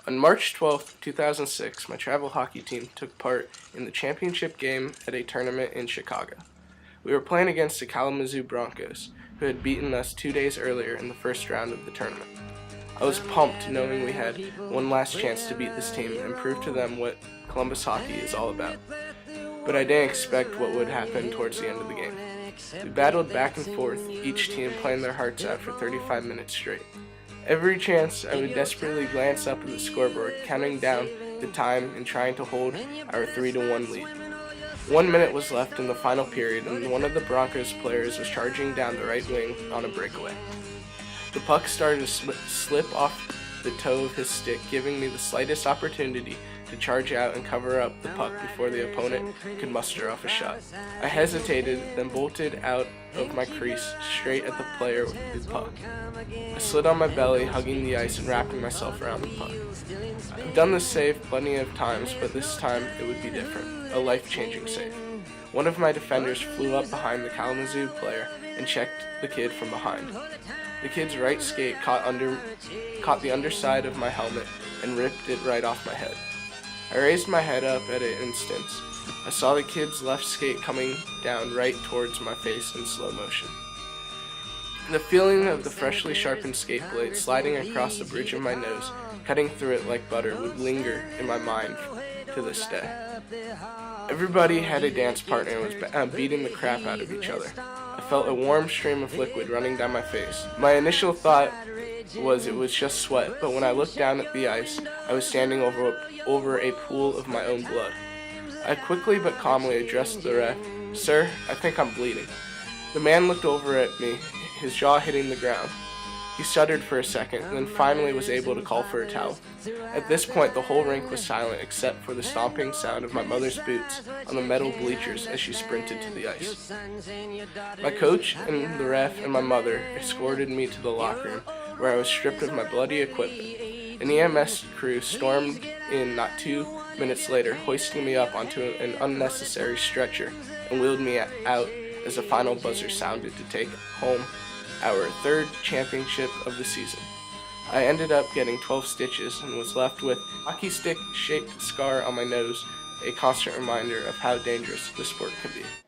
On March 12, 2006, my travel hockey team took part in the championship game at a tournament in Chicago. We were playing against the Kalamazoo Broncos, who had beaten us 2 days earlier in the first round of the tournament. I was pumped knowing we had one last chance to beat this team and prove to them what Columbus hockey is all about. But I didn't expect what would happen towards the end of the game. We battled back and forth, each team playing their hearts out for 35 minutes straight. Every chance, I would desperately glance up at the scoreboard, counting down the time and trying to hold our 3-1 lead. 1 minute was left in the final period, and one of the Broncos players was charging down the right wing on a breakaway. The puck started to slip off the toe of his stick, giving me the slightest opportunity to charge out and cover up the puck before the opponent could muster off a shot. I hesitated, then bolted out of my crease straight at the player with the puck. I slid on my belly, hugging the ice and wrapping myself around the puck. I've done this save plenty of times, but this time it would be different. A life-changing save. One of my defenders flew up behind the Kalamazoo player and checked the kid from behind. The kid's right skate caught the underside of my helmet and ripped it right off my head. I raised my head up at an instant. I saw the kid's left skate coming down right towards my face in slow motion. The feeling of the freshly sharpened skate blade sliding across the bridge of my nose, cutting through it like butter, would linger in my mind to this day. Everybody had a dance partner and was beating the crap out of each other. I felt a warm stream of liquid running down my face. My initial thought was it was just sweat, but when I looked down at the ice, I was standing over a pool of my own blood. I quickly but calmly addressed the ref. "Sir, I think I'm bleeding." The man looked over at me, his jaw hitting the ground. He stuttered for a second, and then finally was able to call for a towel. At this point, the whole rink was silent except for the stomping sound of my mother's boots on the metal bleachers as she sprinted to the ice. My coach and the ref and my mother escorted me to the locker room, where I was stripped of my bloody equipment. An EMS crew stormed in not 2 minutes later, hoisting me up onto an unnecessary stretcher and wheeled me out as the final buzzer sounded to take home our third championship of the season. I ended up getting 12 stitches and was left with a hockey stick-shaped scar on my nose, a constant reminder of how dangerous the sport can be.